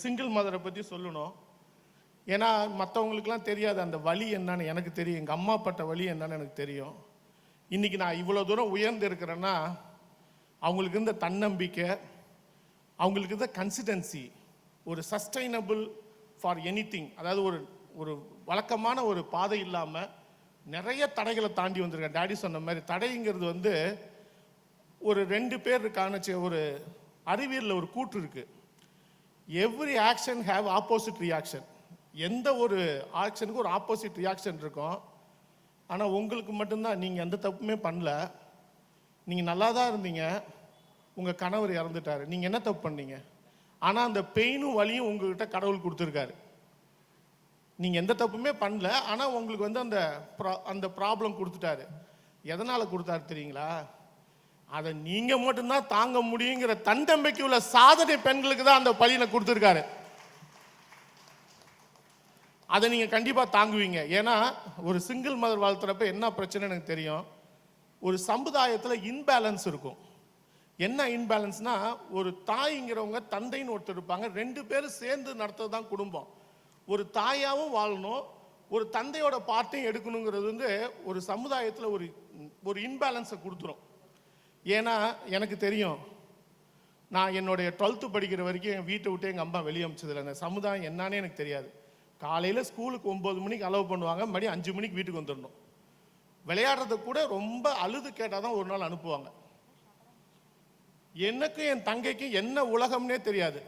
Single மதரை பற்றி சொல்லணும். ஏன்னா மற்றவங்களுக்குலாம் தெரியாது அந்த வலி என்னன்னு எனக்கு தெரியும். எங்கள் அம்மா பட்ட வலி என்னன்னு எனக்கு தெரியும். இன்றைக்கி நான் இவ்வளோ தூரம் உயர்ந்து இருக்கிறேன்னா அவங்களுக்கு இருந்த தன்னம்பிக்கை, அவங்களுக்கு இருந்த கன்சிஸ்டன்சி, ஒரு சஸ்டைனபிள் ஃபார் எனிதிங், அதாவது ஒரு ஒரு வழக்கமான ஒரு பாதை இல்லாமல் நிறைய தடைகளை தாண்டி வந்திருக்கேன். டேடி சொன்ன மாதிரி தடைங்கிறது ஒரு 2 பேர் இருக்கான்னு ஒரு அறிவியலில் ஒரு கூற்று இருக்குது. Every action have opposite reaction. எந்த ஒரு ஆக்ஷனுக்கும் ஒரு ஆப்போசிட் ரியாக்ஷன் இருக்கும். ஆனால் உங்களுக்கு மட்டும்தான், நீங்கள் எந்த தப்புமே பண்ணல, நீங்கள் நல்லா தான் இருந்தீங்க, உங்கள் கணவர் இறந்துட்டார், நீங்கள் என்ன தப்பு பண்ணீங்க? ஆனால் அந்த பெயினும் வலியும் உங்கள்கிட்ட கடவுள் கொடுத்துருக்காரு. நீங்கள் எந்த தப்புமே பண்ணல, ஆனால் உங்களுக்கு அந்த ப்ராப்ளம் கொடுத்துட்டாரு. எதனால் கொடுத்தாரு தெரியுங்களா? அதை நீங்கள் மட்டும்தான் தாங்க முடியுங்கிற தன்னம்பிக்கை உள்ள சாதனை பெண்களுக்கு தான் அந்த பலியை கொடுத்துருக்காரு. அதை நீங்கள் கண்டிப்பாக தாங்குவீங்க. ஏன்னா ஒரு சிங்கிள் மதர் வாழ்த்துறப்ப என்ன பிரச்சனை எனக்கு தெரியும். ஒரு சமுதாயத்தில் இன்பேலன்ஸ் இருக்கும். என்ன இன்பேலன்ஸ்னா, ஒரு தாய்ங்கிறவங்க தந்தைன்னு ஒருத்தர் இருப்பாங்க, 2 பேரும் சேர்ந்து நடத்துறது தான் குடும்பம். ஒரு தாயாகவும் வாழணும், ஒரு தந்தையோட பார்ட்டையும் எடுக்கணுங்கிறது ஒரு சமுதாயத்தில் ஒரு இன்பேலன்ஸை கொடுத்துரும். ஏன்னா எனக்கு தெரியும், நான் என்னுடைய 12th படிக்கிற வரைக்கும் என் வீட்டை விட்டு எங்கள் அம்மா வெளியே அமிச்சதில்லை. அந்த சமுதாயம் என்னன்னே எனக்கு தெரியாது. காலையில் ஸ்கூலுக்கு 9 மணிக்கு அலோவ் பண்ணுவாங்க, மணி 5 மணிக்கு வீட்டுக்கு வந்துடணும். விளையாடுறத கூட ரொம்ப அழுது கேட்டால் தான் ஒரு நாள் அனுப்புவாங்க. எனக்கும் என் தங்கைக்கும் என்ன உலகம்னே தெரியாது.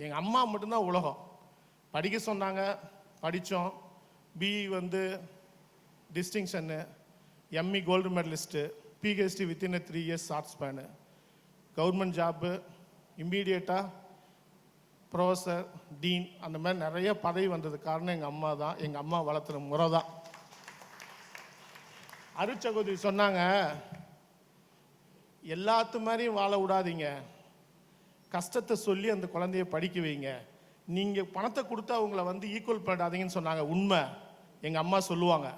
எங்கள் அம்மா மட்டும்தான் உலகம். படிக்க சொன்னாங்க, படித்தோம். பிஇ டிஸ்டிங்ஷன்னு, ME gold medalist, PhD within 3 years short ஸ்பேனு, கவர்மெண்ட் ஜாப்பு, இம்மீடியட்டாக ப்ரொஃபஸர், டீன், அந்த மாதிரி நிறைய பதவி வந்தது காரணம் எங்கள் அம்மா தான். எங்கள் அம்மா வளர்த்துற முறை தான். அருட்சகோதரி சொன்னாங்க, எல்லாத்து மாதிரியும் வாழ விடாதீங்க, கஷ்டத்தை சொல்லி அந்த குழந்தைய படிக்க வைங்க, நீங்கள் பணத்தை கொடுத்து அவங்கள ஈக்குவல் பண்ணாதீங்கன்னு சொன்னாங்க. உண்மை. எங்கள் அம்மா சொல்லுவாங்க,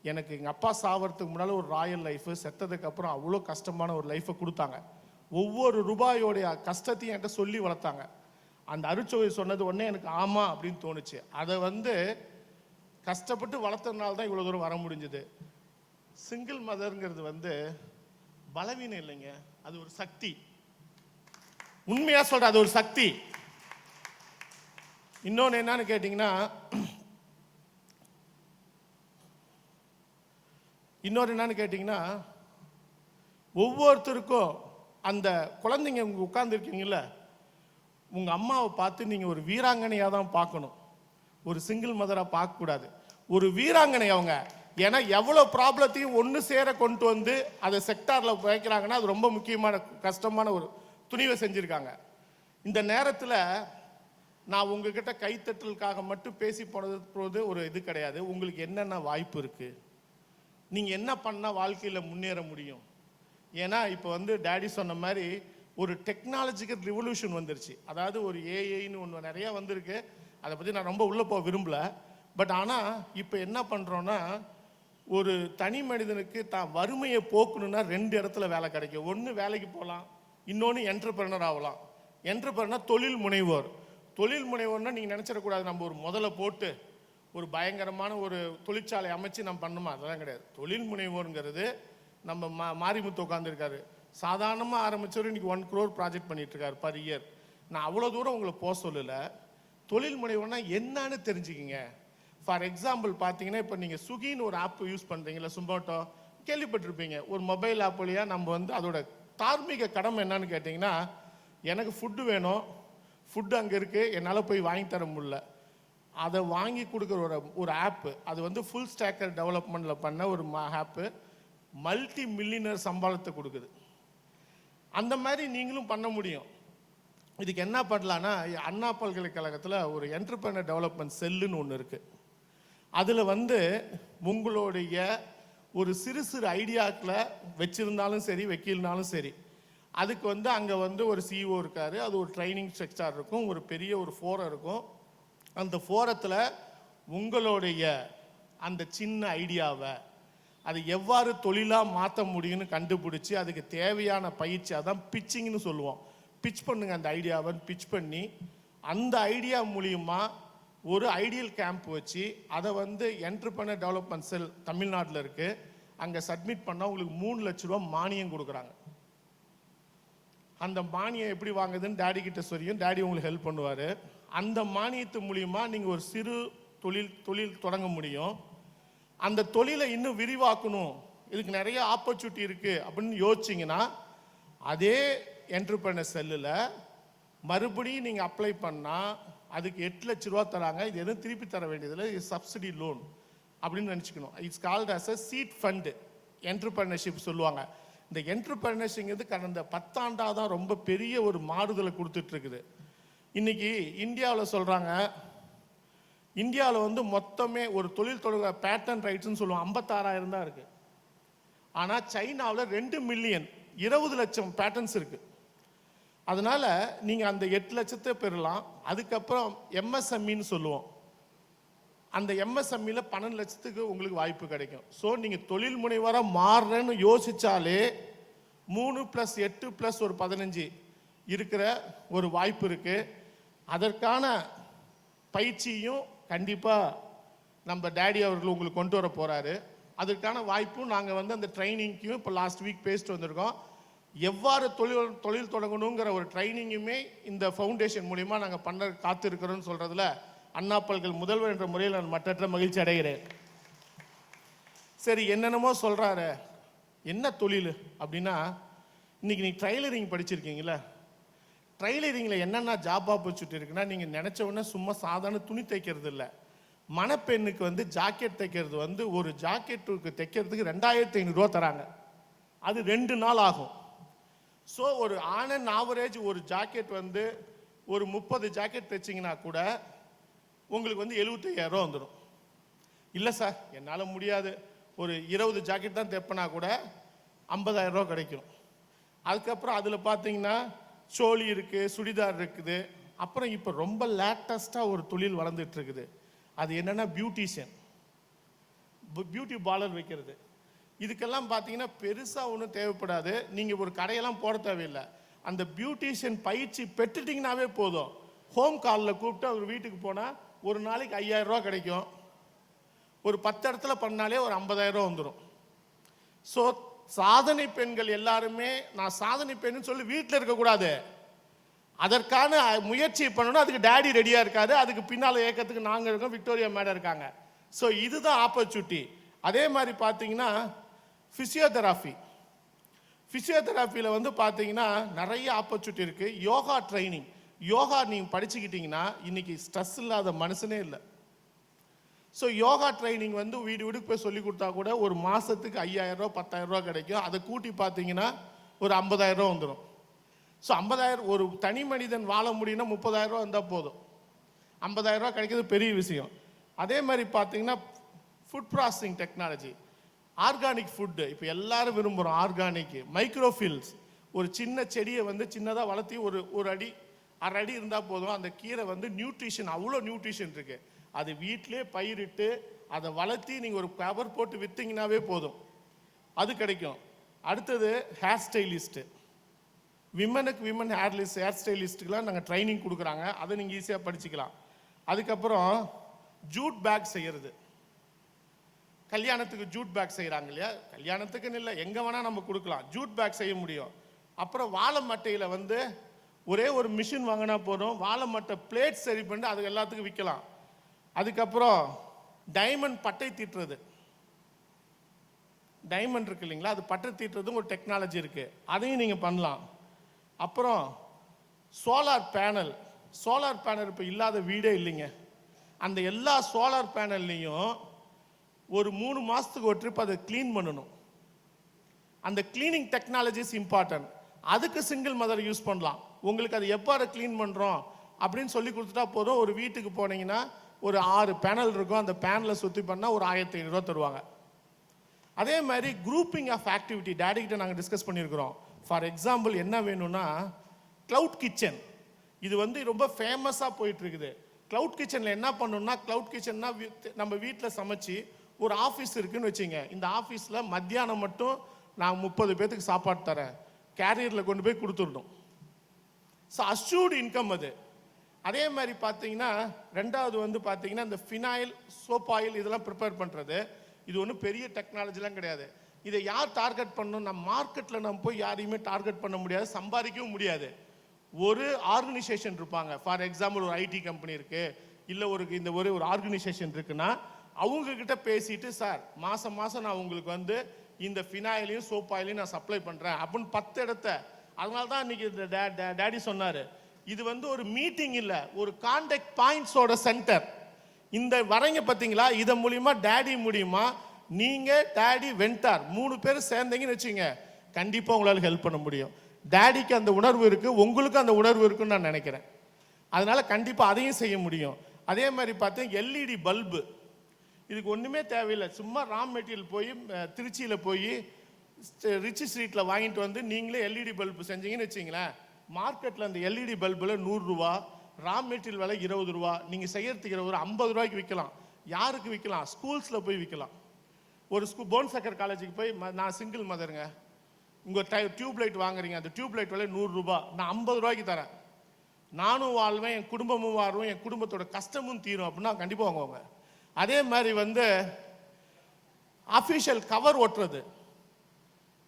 எனக்கு எங்கள் அப்பா சாவறதுக்கு முன்னால் ஒரு ராயல் லைஃபு, செத்ததுக்கப்புறம் அவ்வளோ கஷ்டமான ஒரு லைஃப்பை கொடுத்தாங்க. ஒவ்வொரு ரூபாயோடைய கஷ்டத்தையும் என்கிட்ட சொல்லி வளர்த்தாங்க. அந்த அருட்சகோதரி சொன்னது உடனே எனக்கு ஆமாம் அப்படின்னு தோணுச்சு. அதை கஷ்டப்பட்டு வளர்த்ததுனால தான் இவ்வளோ தூரம் வர முடிஞ்சுது. சிங்கிள் மதர்ங்கிறது பலவீனம் இல்லைங்க, அது ஒரு சக்தி. உண்மையாக சொல்கிறேன், அது ஒரு சக்தி. இன்னொன்று என்னன்னு கேட்டிங்கன்னா, ஒவ்வொருத்தருக்கும் அந்த குழந்தைங்க உட்கார்ந்துருக்கீங்கல்ல, உங்கள் அம்மாவை பார்த்து நீங்கள் ஒரு வீராங்கனையாக தான் பார்க்கணும், ஒரு சிங்கிள் மதராக பார்க்கக்கூடாது. ஒரு வீராங்கனை அவங்க. ஏன்னா எவ்வளோ ப்ராப்ளத்தையும் ஒன்று சேர கொண்டு அதை செக்டாரில் வைக்கிறாங்கன்னா அது ரொம்ப முக்கியமான கஷ்டமான ஒரு துணிவை செஞ்சுருக்காங்க. இந்த நேரத்தில் நான் உங்ககிட்ட கைத்தட்டலுக்காக மட்டும் பேசி போனது ஒரு இது கிடையாது. உங்களுக்கு என்னென்ன வாய்ப்பு இருக்குது, நீங்கள் என்ன பண்ணால் வாழ்க்கையில் முன்னேற முடியும். ஏன்னா இப்போ டேடி சொன்ன மாதிரி ஒரு டெக்னாலஜிக்கல் ரிவல்யூஷன் வந்துருச்சு. அதாவது ஒரு ஏஐன்னு ஒன்று நிறையா வந்திருக்கு. அதை பற்றி நான் ரொம்ப உள்ளே போக விரும்பலை. பட் ஆனால் இப்போ என்ன பண்ணுறோன்னா, ஒரு தனி மனிதனுக்கு தான் வறுமையை போக்கணுன்னா 2 இடத்துல வேலை கிடைக்கும். ஒன்று வேலைக்கு போகலாம், இன்னொன்று என்டர்பிரனர் ஆகலாம். என்டர்பிரனர் தொழில் முனைவோர். தொழில் முனைவோர்னால் நீங்கள் நினச்சிடக்கூடாது நம்ம ஒரு முதல்ல போட்டு ஒரு பயங்கரமான ஒரு தொழிற்சாலை அமைச்சு நம்ம பண்ணுமா, அதெல்லாம் கிடையாது. தொழில் முனைவோருங்கிறது நம்ம மாரிமுத்து உட்காந்துருக்காரு, சாதாரணமாக ஆரம்பித்தவர் இன்றைக்கி 1 crore ப்ராஜெக்ட் பண்ணிகிட்ருக்காரு பர் இயர். நான் அவ்வளோ தூரம் உங்களை போக சொல்லலை. தொழில் முனைவோர்னா என்னன்னு தெரிஞ்சுக்கிங்க. ஃபார் எக்ஸாம்பிள் பார்த்தீங்கன்னா, இப்போ நீங்கள் ஸ்விக்கின்னு ஒரு ஆப் யூஸ் பண்ணுறீங்களா, சுமோட்டோ கேள்விப்பட்டிருப்பீங்க. ஒரு மொபைல் ஆப் வழியாக நம்ம அதோட தார்மீக கடமை என்னன்னு கேட்டிங்கன்னா, எனக்கு ஃபுட்டு வேணும், ஃபுட்டு அங்கே இருக்குது, என்னால் போய் வாங்கி தர முடியல, அதை வாங்கி கொடுக்குற ஒரு ஆப்பு. அது ஃபுல் ஸ்டாக்கர் டெவலப்மெண்ட்டில் பண்ண ஒரு ஆப்பு, மல்டி மில்லியனர் சம்பளத்தை கொடுக்குது. அந்த மாதிரி நீங்களும் பண்ண முடியும். இதுக்கு என்ன பண்ணலான்னா, அண்ணா பல்கலைக்கழகத்தில் ஒரு என்டர்பிரனர் டெவலப்மெண்ட் செல்லுன்னு ஒன்று இருக்குது. அதில் உங்களுடைய ஒரு சிறு சிறு ஐடியாக்களை வச்சுருந்தாலும் சரி வைக்கலனாலும் சரி, அதுக்கு அங்கே ஒரு சிஇஓ இருக்கார், அது ஒரு ட்ரைனிங் செக்டார் இருக்கும், ஒரு பெரிய ஒரு ஃபோரம் இருக்கும். அந்த ஃபோரத்தில் உங்களுடைய அந்த சின்ன ஐடியாவை அதை எவ்வாறு தொழிலாக மாற்ற முடியும்னு கண்டுபிடிச்சி அதுக்கு தேவையான பயிற்சி, அதான் பிச்சிங்னு சொல்லுவோம். பிச் பண்ணுங்க, அந்த ஐடியாவை பிச் பண்ணி அந்த ஐடியா மூலியமா ஒரு ஐடியல் கேம்ப் வச்சு அதை வந்து என்டர்பிரனர் டெவலப்மெண்ட் செல் தமிழ்நாட்டில் இருக்கு, அங்கே சப்மிட் பண்ணால் உங்களுக்கு 3 லட்ச ரூபா மானியம் கொடுக்குறாங்க. அந்த மானியம் எப்படி வாங்குதுன்னு டேடி கிட்ட சொல்லியும் டேடி உங்களுக்கு ஹெல்ப் பண்ணுவார். அந்த மானியத்து மூலியமா நீங்கள் ஒரு சிறு தொழில் தொடங்க முடியும். அந்த தொழிலை இன்னும் விரிவாக்கணும், இதுக்கு நிறைய ஆப்பர்ச்சுனிட்டி இருக்குது அப்படின்னு யோசிச்சிங்கன்னா அதே என்டர்பிரனர் செல்லில் மறுபடியும் நீங்கள் அப்ளை பண்ணால் அதுக்கு 8 லட்ச ரூபா தராங்க. இது எதுவும் திருப்பி தர வேண்டியதில்லை, இது சப்சிடி லோன் அப்படின்னு நினச்சிக்கணும். It's called as a seed fund entrepreneurship சொல்லுவாங்க. இந்த என்டர்பிரனர்ஷிப் கடந்த 10 ஆண்டாக தான் ரொம்ப பெரிய ஒரு மாறுதலை கொடுத்துட்ருக்குது. இன்னைக்கு இந்தியாவில் சொல்கிறாங்க, இந்தியாவில் வந்து மொத்தமே ஒரு தொழில் தொடங்க பேட்டன் ரைட்ஸ்ன்னு சொல்லுவோம் 56,000 தான் இருக்குது. ஆனால் சைனாவில் 2 மில்லியன் 20 லட்சம் பேட்டன்ஸ் இருக்குது. அதனால நீங்கள் அந்த 8 லட்சத்தை பெறலாம். அதுக்கப்புறம் எம்எஸ்எம்இன்னு சொல்லுவோம், அந்த எம்எஸ்எம்இல 12 லட்சத்துக்கு உங்களுக்கு வாய்ப்பு கிடைக்கும். ஸோ நீங்கள் தொழில் முனைவராக மாறுறேன்னு யோசிச்சாலே 3 + 8 + ஒரு 15 இருக்கிற ஒரு வாய்ப்பு இருக்கு. அதற்கான பயிற்சியும் கண்டிப்பாக நம்ம டேடி அவர்கள் உங்களுக்கு கொண்டு வர போறாரு. அதற்கான வாய்ப்பும் நாங்கள் வந்து அந்த ட்ரைனிங்கையும் இப்போ லாஸ்ட் வீக் பேசிட்டு வந்திருக்கோம். எவ்வாறு தொழில் தொடங்கணுங்கிற ஒரு ட்ரைனிங்குமே இந்த ஃபவுண்டேஷன் மூலிமா நாங்கள் பண்ண காத்திருக்கிறோன்னு சொல்றதுல அண்ணா பல்கலை முதல்வர் என்ற முறையில் நான் மற்றற்ற மகிழ்ச்சி அடைகிறேன். சரி, என்னென்னமோ சொல்றாரு, என்ன தொழில் அப்படின்னா, இன்னைக்கு நீ ட்ரைலரிங் படிச்சிருக்கீங்களா? ட்ரைலரிங்கில் என்னென்ன ஜாப் ஆப்பர்ச்சுனிட்டி இருக்குன்னா, நீங்கள் நினச்ச உடனே சும்மா சாதாரண துணி தைக்கிறது இல்லை. மணப்பெண்ணுக்கு வந்து ஜாக்கெட் தைக்கிறது வந்து ஒரு ஜாக்கெட்டுக்கு தைக்கிறதுக்கு 2,500 ரூபா தராங்க. அது 2 நாள் ஆகும். ஸோ ஒரு ஆன் ஆவரேஜ் ஒரு ஜாக்கெட் வந்து ஒரு 30 ஜாக்கெட் தைச்சிங்கன்னா கூட உங்களுக்கு வந்து 75,000 ரூபா வந்துடும். இல்லை சார் என்னால் முடியாது, ஒரு 20 ஜாக்கெட் தான் தைப்பனா கூட 50,000 ரூபா கிடைக்கும். அதுக்கப்புறம் அதில் பார்த்தீங்கன்னா சோழி இருக்குது, சுடிதார் இருக்குது. அப்புறம் இப்போ ரொம்ப லேட்டஸ்ட்டாக ஒரு தொழில் வளர்ந்துட்டு இருக்குது. அது என்னென்னா பியூட்டிஷியன், பியூட்டி பார்லர் வைக்கிறது. இதுக்கெல்லாம் பார்த்தீங்கன்னா பெருசாக ஒன்றும் தேவைப்படாது, நீங்கள் ஒரு கடையெல்லாம் போட தேவையில்லை. அந்த பியூட்டிஷியன் பயிற்சி பெற்றுட்டிங்கனாவே போதும். ஹோம் காலில் கூப்பிட்டு அவர் வீட்டுக்கு போனால் ஒரு நாளைக்கு 5,000 ரூபா கிடைக்கும். ஒரு 10 இடத்துல பண்ணாலே ஒரு 50,000 ரூபா வந்துடும். ஸோ சாதனை பெண்கள் எல்லாருமே நான் சாதனை பெண்ணு சொல்லி வீட்டில் இருக்கக்கூடாது, அதற்கான முயற்சி பண்ணணும். அதுக்கு டேடி ரெடியாக இருக்காரு, அதுக்கு பின்னால் இயக்கத்துக்கு நாங்கள் இருக்கோம், விக்டோரியா மேடம் இருக்காங்க. ஸோ இதுதான் ஆப்பர்ச்சுனிட்டி. அதே மாதிரி பார்த்தீங்கன்னா ஃபிசியோதெரபியில் வந்து பார்த்தீங்கன்னா நிறைய ஆப்பர்ச்சுனிட்டி இருக்குது. யோகா ட்ரைனிங், யோகா நீங்கள் படிச்சுக்கிட்டீங்கன்னா இன்னைக்கு ஸ்ட்ரெஸ் இல்லாத மனுஷனே இல்லை. ஸோ யோகா ட்ரைனிங் வந்து வீடு வீடுக்கு போய் சொல்லி கொடுத்தா கூட ஒரு மாதத்துக்கு 5,000 ரூபா 10,000 ரூபா கிடைக்கும். அதை கூட்டி பார்த்தீங்கன்னா ஒரு 50,000 ரூபா வந்துடும். ஸோ 50,000 ஒரு தனி மனிதன் வாழ முடியும்னா 30,000 ரூபா இருந்தால் போதும். 50,000 ரூபா கிடைக்கிறது பெரிய விஷயம். அதே மாதிரி பார்த்தீங்கன்னா food processing technology, organic food இப்போ எல்லாரும் விரும்புகிறோம். ஆர்கானிக் மைக்ரோஃபில்ஸ், ஒரு சின்ன செடியை வந்து சின்னதாக வளர்த்தி ஒரு அடி 1/2 அடி இருந்தால் போதும். அந்த கீரை வந்து நியூட்ரிஷன், அவ்வளோ நியூட்ரிஷன் இருக்குது. அது வீட்டிலே பயிரிட்டு அதை வளர்த்தி நீங்கள் ஒரு கவர் போட்டு விற்றீங்கன்னாவே போதும், அது கிடைக்கும். அடுத்தது ஹேர் ஸ்டைலிஸ்ட்டு, விமன் ஹேர் ஸ்டைலிஸ்ட்டுக்கெலாம் நாங்கள் ட்ரைனிங் கொடுக்குறாங்க, அதை நீங்கள் ஈஸியாக படிச்சுக்கலாம். அதுக்கப்புறம் ஜூட் பேக் செய்கிறது, கல்யாணத்துக்கு ஜூட் பேக் செய்கிறாங்க இல்லையா, கல்யாணத்துக்குன்னு இல்லை எங்கே வேணால் நம்ம கொடுக்கலாம், ஜூட் பேக் செய்ய முடியும். அப்புறம் வாழை மட்டையில் வந்து ஒரே ஒரு மிஷின் வாங்கினா போதும், வாழை மட்டை பிளேட் சரி பண்ணி அது எல்லாத்துக்கும் விற்கலாம். அதுக்கப்புறம் டைமண்ட் பட்டை தீட்டுறது, டைமண்ட் இருக்கு இல்லைங்களா, அது பட்டை தீட்டுறதும் ஒரு டெக்னாலஜி இருக்குது, அதையும் நீங்கள் பண்ணலாம். அப்புறம் சோலார் பேனல் இப்போ இல்லாத வீடே இல்லைங்க. அந்த எல்லா சோலார் பேனல்லையும் ஒரு 3 மாதத்துக்கு ஒரு ட்ரிப் அதை க்ளீன் பண்ணணும். அந்த கிளீனிங் டெக்னாலஜிஸ் இம்பார்ட்டன்ட். அதுக்கு சிங்கிள் மதர் யூஸ் பண்ணலாம். உங்களுக்கு அது எவ்வாறு க்ளீன் பண்ணுறோம் அப்படின்னு சொல்லி கொடுத்துட்டா போதும். ஒரு வீட்டுக்கு போனீங்கன்னா ஒரு 6 பேனல் இருக்கும், அந்த பேனலை சுற்றி பண்ணால் ஒரு 1,500 ரூபா தருவாங்க. அதே மாதிரி குரூப்பிங் ஆஃப் ஆக்டிவிட்டி டேடி கிட்ட நாங்கள் டிஸ்கஸ் பண்ணியிருக்கிறோம். ஃபார் எக்ஸாம்பிள் என்ன வேணும்னா க்ளவுட் கிச்சன், இது வந்து ரொம்ப ஃபேமஸாக போயிட்டு இருக்குது. க்ளவுட் கிச்சனில் என்ன பண்ணணும்னா, க்ளவுட் கிச்சன்னா நம்ம வீட்டில் சமைச்சு ஒரு ஆஃபீஸ் இருக்குன்னு வச்சுங்க, இந்த ஆஃபீஸில் மத்தியானம் மட்டும் நான் 30 பேர்த்துக்கு சாப்பாடு தரேன், கேரியரில் கொண்டு போய் கொடுத்துடணும். ஸோ அஷ்யூர்டு இன்கம் அது. அதே மாதிரி பார்த்தீங்கன்னா ரெண்டாவது வந்து பார்த்தீங்கன்னா இந்த ஃபினாயில் சோப் ஆயில் இதெல்லாம் ப்ரிப்பேர் பண்ணுறது, இது ஒன்றும் பெரிய டெக்னாலஜிலாம் கிடையாது. இதை யார் டார்கெட் பண்ணணும்? நம்ம மார்க்கெட்டில் நம்ம போய் யாரையுமே டார்கெட் பண்ண முடியாது, சம்பாதிக்கவும் முடியாது. ஒரு ஆர்கனைசேஷன் இருப்பாங்க, ஃபார் எக்ஸாம்பிள் ஒரு ஐடி கம்பெனி இருக்கு, இல்லை இந்த ஒரு ஆர்கனைசேஷன் இருக்குன்னா அவங்க கிட்ட பேசிட்டு, சார் மாசம் மாசம் நான் உங்களுக்கு வந்து இந்த ஃபினாயிலையும் சோப் ஆயிலையும் நான் சப்ளை பண்றேன் அப்படின்னு 10 இடத்த. அதனால தான் இன்னைக்கு டேடி சொன்னாரு, இது வந்து ஒரு மீட்டிங் இல்ல, ஒரு கான்டாக்ட் பாயிண்ட்ஸோட சென்டர். இந்த வரைங்க பார்த்தீங்களா, இதை மூலியமா டேடி மூலியமா நீங்க டேடி வெண்டார் 3 பேர் சேர்ந்தீங்கன்னு வச்சுங்க, கண்டிப்பா உங்களால ஹெல்ப் பண்ண முடியும். டேடிக்கு அந்த உணர்வு இருக்கு, உங்களுக்கு அந்த உணர்வு இருக்குன்னு நான் நினைக்கிறேன். அதனால கண்டிப்பா அதையும் செய்ய முடியும். அதே மாதிரி பார்த்தீங்கன்னா எல்இடி பல்பு, இதுக்கு ஒன்றுமே தேவையில்லை. சும்மா ரா மெட்டீரியல் போய் திருச்சியில் போய் ரிச்சி ஸ்ட்ரீட்டில் வாங்கிட்டு வந்து நீங்களே எல்இடி பல்பு செஞ்சீங்கன்னு வச்சிங்களேன், மார்க்கெட்டில் அந்த எல்இடி பல்பில் 100 ரூபா, ரா மெட்டீரியல் விலை 20 ரூபா, நீங்கள் செய்யறதுக்கு ஒரு 50 ரூபாய்க்கு விற்கலாம். யாருக்கு விற்கலாம்? ஸ்கூல்ஸில் போய் விற்கலாம். ஒரு போன்சக்கர் காலேஜுக்கு போய், நான் சிங்கிள் மதருங்க, உங்கள் டியூப் லைட் வாங்குறீங்க, அந்த டியூப் லைட் விலை 100 ரூபா, நான் 50 ரூபாய்க்கு தரேன், நானும் வாழ்வேன், என் குடும்பமும் வாழ்வேன், என் குடும்பத்தோட கஷ்டமும் தீரும் அப்படின்னா கண்டிப்பாக வாங்குவாங்க. அதே மாதிரி வந்து அஃபிஷியல் கவர் ஒட்டுறது,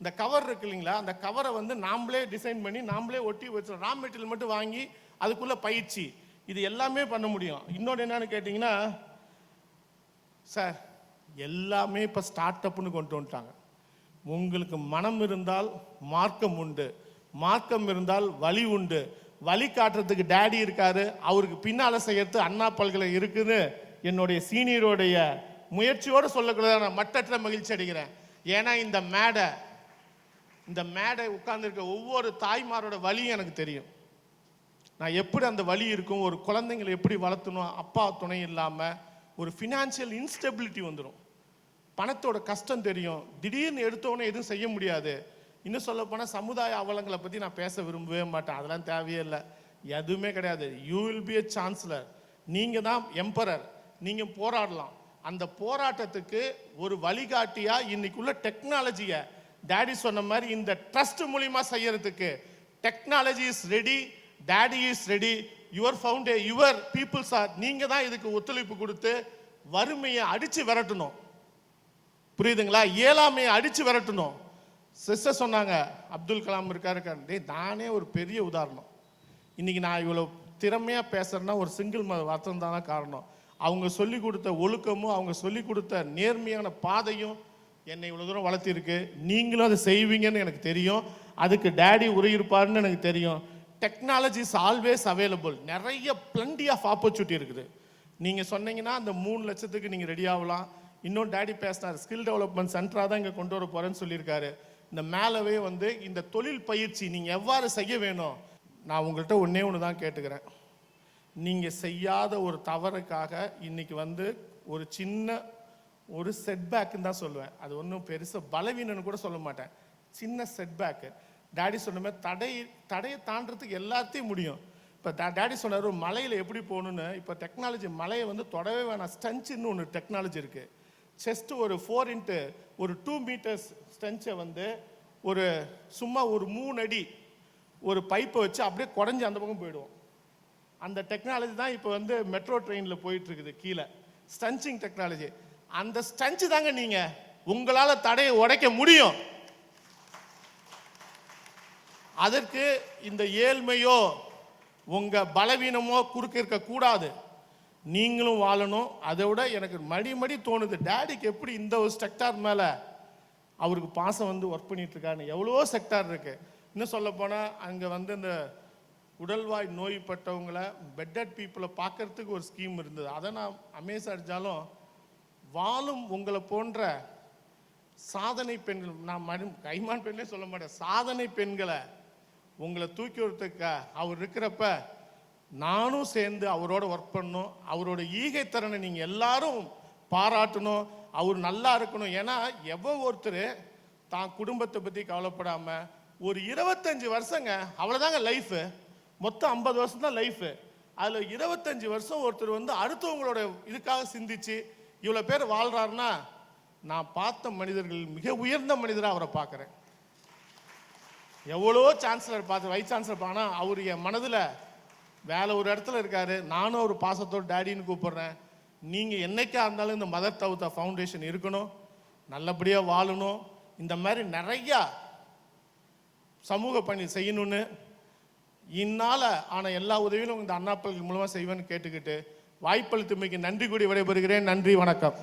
இந்த கவர் இருக்கு இல்லைங்களா, அந்த கவரை வந்து நாமளே டிசைன் பண்ணி நாமளே ஒட்டி வச்சு, ரா மெட்டீரியல் மட்டும் வாங்கி அதுக்குள்ள பயிற்சி, இது எல்லாமே பண்ண முடியும். இன்னொன்று என்னன்னு கேட்டிங்கன்னா, சார் எல்லாமே இப்போ ஸ்டார்ட் அப்னு கொண்டு வந்துட்டாங்க. உங்களுக்கு மனம் இருந்தால் மார்க்கம் உண்டு, மார்க்கம் இருந்தால் வழி உண்டு, வழி காட்டுறதுக்கு டேடி இருக்காரு, அவருக்கு பின்னால செய்யறது அண்ணா பல்கலை இருக்குன்னு என்னுடைய சீனியருடைய முயற்சியோடு சொல்லக்கூடாது. நான் மட்டற்ற மகிழ்ச்சி அடைகிறேன். ஏன்னா இந்த மேடை உட்கார்ந்துருக்க ஒவ்வொரு தாய்மாரோட வலியும் எனக்கு தெரியும். நான் எப்படி அந்த வலி இருக்கும், ஒரு குழந்தைங்களை எப்படி வளர்த்தணும், அப்பா துணை இல்லாமல் ஒரு ஃபினான்ஷியல் இன்ஸ்டெபிலிட்டி வந்துடும், பணத்தோட கஷ்டம் தெரியும், திடீர்னு எடுத்தோன்னே எதுவும் செய்ய முடியாது. இன்னும் சொல்ல போனால் சமுதாய அவலங்களை பற்றி நான் பேச விரும்பவே மாட்டேன், அதெல்லாம் தேவையே இல்லை, எதுவுமே கிடையாது. You will be a chancellor, நீங்கள் தான் எம்பரர், நீங்கள் போராடலாம். அந்த போராட்டத்துக்கு ஒரு வழிகாட்டியா இன்னைக்குள்ள டெக்னாலஜியை டேடி சொன்ன மாதிரி இந்த ட்ரஸ்ட் மூலியமா செய்யறதுக்கு technology is ready, daddy is ready, your foundation, your peoples are, நீங்க தான் இதுக்கு ஒத்துழைப்பு கொடுத்து வறுமையை அடிச்சு விரட்டணும். புரியுதுங்களா? இயலாமையை அடிச்சு விரட்டணும். சிஸ்டர் சொன்னாங்க, அப்துல் கலாம் இருக்காரு, நானே ஒரு பெரிய உதாரணம். இன்னைக்கு நான் இவ்வளவு திறமையா பேசுறேன்னா ஒரு சிங்கிள் வார்த்தை தானே காரணம். அவங்க சொல்லி கொடுத்த ஒழுக்கமும் அவங்க சொல்லி கொடுத்த நேர்மையான பாதையும் என்னை இவ்வளோ தூரம் வளர்த்திருக்கு. நீங்களும் அதை செய்வீங்கன்னு எனக்கு தெரியும், அதுக்கு டேடி உரையிருப்பாருன்னு எனக்கு தெரியும். டெக்னாலஜி இஸ் ஆல்வேஸ் அவைலபிள், நிறைய பிளண்டி ஆஃப் ஆப்பர்ச்சுனிட்டி இருக்குது. நீங்கள் சொன்னீங்கன்னா அந்த 3 லட்சத்துக்கு நீங்கள் ரெடி ஆகலாம். இன்னும் டேடி பேசினார், ஸ்கில் டெவலப்மெண்ட் சென்டராக தான் இங்கே கொண்டு வர போகிறேன்னு சொல்லியிருக்காரு. இந்த மேலவே வந்து இந்த தொழில் பயிற்சி நீங்கள் எவ்வாறு செய்ய வேணும், நான் உங்கள்கிட்ட ஒன்று தான் கேட்டுக்கிறேன். நீங்கள் செய்யாத ஒரு தவறுக்காக இன்னைக்கு வந்து ஒரு சின்ன ஒரு செட்பேக்குன்னு தான் சொல்லுவேன், அது ஒன்றும் பெருசாக பலவீனன்னு கூட சொல்ல மாட்டேன், சின்ன செட்பேக்கு. டேடி சொன்ன மாதிரி தடையை தாண்டறதுக்கு எல்லாத்தையும் முடியும். இப்போ டேடி சொன்னார் மலையில் எப்படி போகணுன்னு, இப்போ டெக்னாலஜி மலையை வந்து தொடவே வேணாம், ஸ்டன்ச்சுன்னு ஒன்று டெக்னாலஜி இருக்குது. செஸ்ட் ஒரு 4 into ஒரு 2 meters ஸ்டன்ச்சை வந்து ஒரு சும்மா ஒரு 3 அடி ஒரு பைப்பை வச்சு அப்படியே குறைஞ்சி அந்த பக்கம் போயிடுவோம். அந்த டெக்னாலஜி தான் இப்போ வந்து மெட்ரோ ட்ரெயினில் போயிட்டு இருக்குது கீழே, ஸ்டன்ச்சிங் டெக்னாலஜி. அந்த ஸ்டன்ச்சு தாங்க நீங்க உங்களால தடையை உடைக்க முடியும். அதற்கு இந்த ஏழ்மையோ உங்க பலவீனமோ குறுக்க இருக்க கூடாது, நீங்களும் வாழணும். அதை விட எனக்கு மடி தோணுது, டேடிக்கு எப்படி இந்த ஒரு செக்டார் மேல அவருக்கு பாசம் வந்து ஒர்க் பண்ணிட்டு இருக்காருன்னு. எவ்வளவோ செக்டார் இருக்கு. இன்னும் சொல்ல போனா அங்க வந்து இந்த உடல்வாய் நோய்பட்டவங்களை பெட்டட் பீப்புளை பார்க்கறதுக்கு ஒரு ஸ்கீம் இருந்தது. அதை நான் அமேஸ் அடித்தாலும் வாழும் உங்களை போன்ற சாதனை பெண்கள், நான் கைமான் பெண்ணே சொல்ல மாட்டேன், சாதனை பெண்களை உங்களை தூக்கி வரத்துக்கு அவர் இருக்கிறப்ப நானும் சேர்ந்து அவரோட ஒர்க் பண்ணணும். அவரோட ஈகை திறனை நீங்கள் எல்லாரும் பாராட்டணும், அவர் நல்லா இருக்கணும். ஏன்னா ஒருத்தர் தான் குடும்பத்தை பற்றி கவலைப்படாமல் ஒரு 25 வருஷங்க அவ்வளோதாங்க லைஃபு, மொத்தம் 50 வருஷம் தான் லைஃபு. அதில் 25 வருஷம் ஒருத்தர் வந்து அடுத்தவங்களோட இதுக்காக சிந்திச்சு இவ்வளோ பேர் வாழ்கிறாருன்னா, நான் பார்த்த மனிதர்கள் மிக உயர்ந்த மனிதராக அவரை பார்க்குறேன். எவ்வளோ சான்சலர் பார்த்து வைஸ் சான்சலர் ஆனால் அவர் என் மனதில் வேலை ஒரு இடத்துல இருக்காரு, நானும் ஒரு பாசத்தோடு டேடின்னு கூப்பிடுறேன். நீங்கள் என்னைக்கா இருந்தாலும் இந்த மதர் தவுதா ஃபவுண்டேஷன் இருக்கணும், நல்லபடியாக வாழணும், இந்த மாதிரி நிறையா சமூக பணி செய்யணும்னு இந்நாள ஆன எல்லா உதவியும் இந்த அண்ணா பல்கலை மூலமாக செய்வேன்னு கேட்டுக்கிட்டு வாய்ப்பளித்தமைக்கு நன்றி கூடி விடைபெறுகிறேன். நன்றி, வணக்கம்.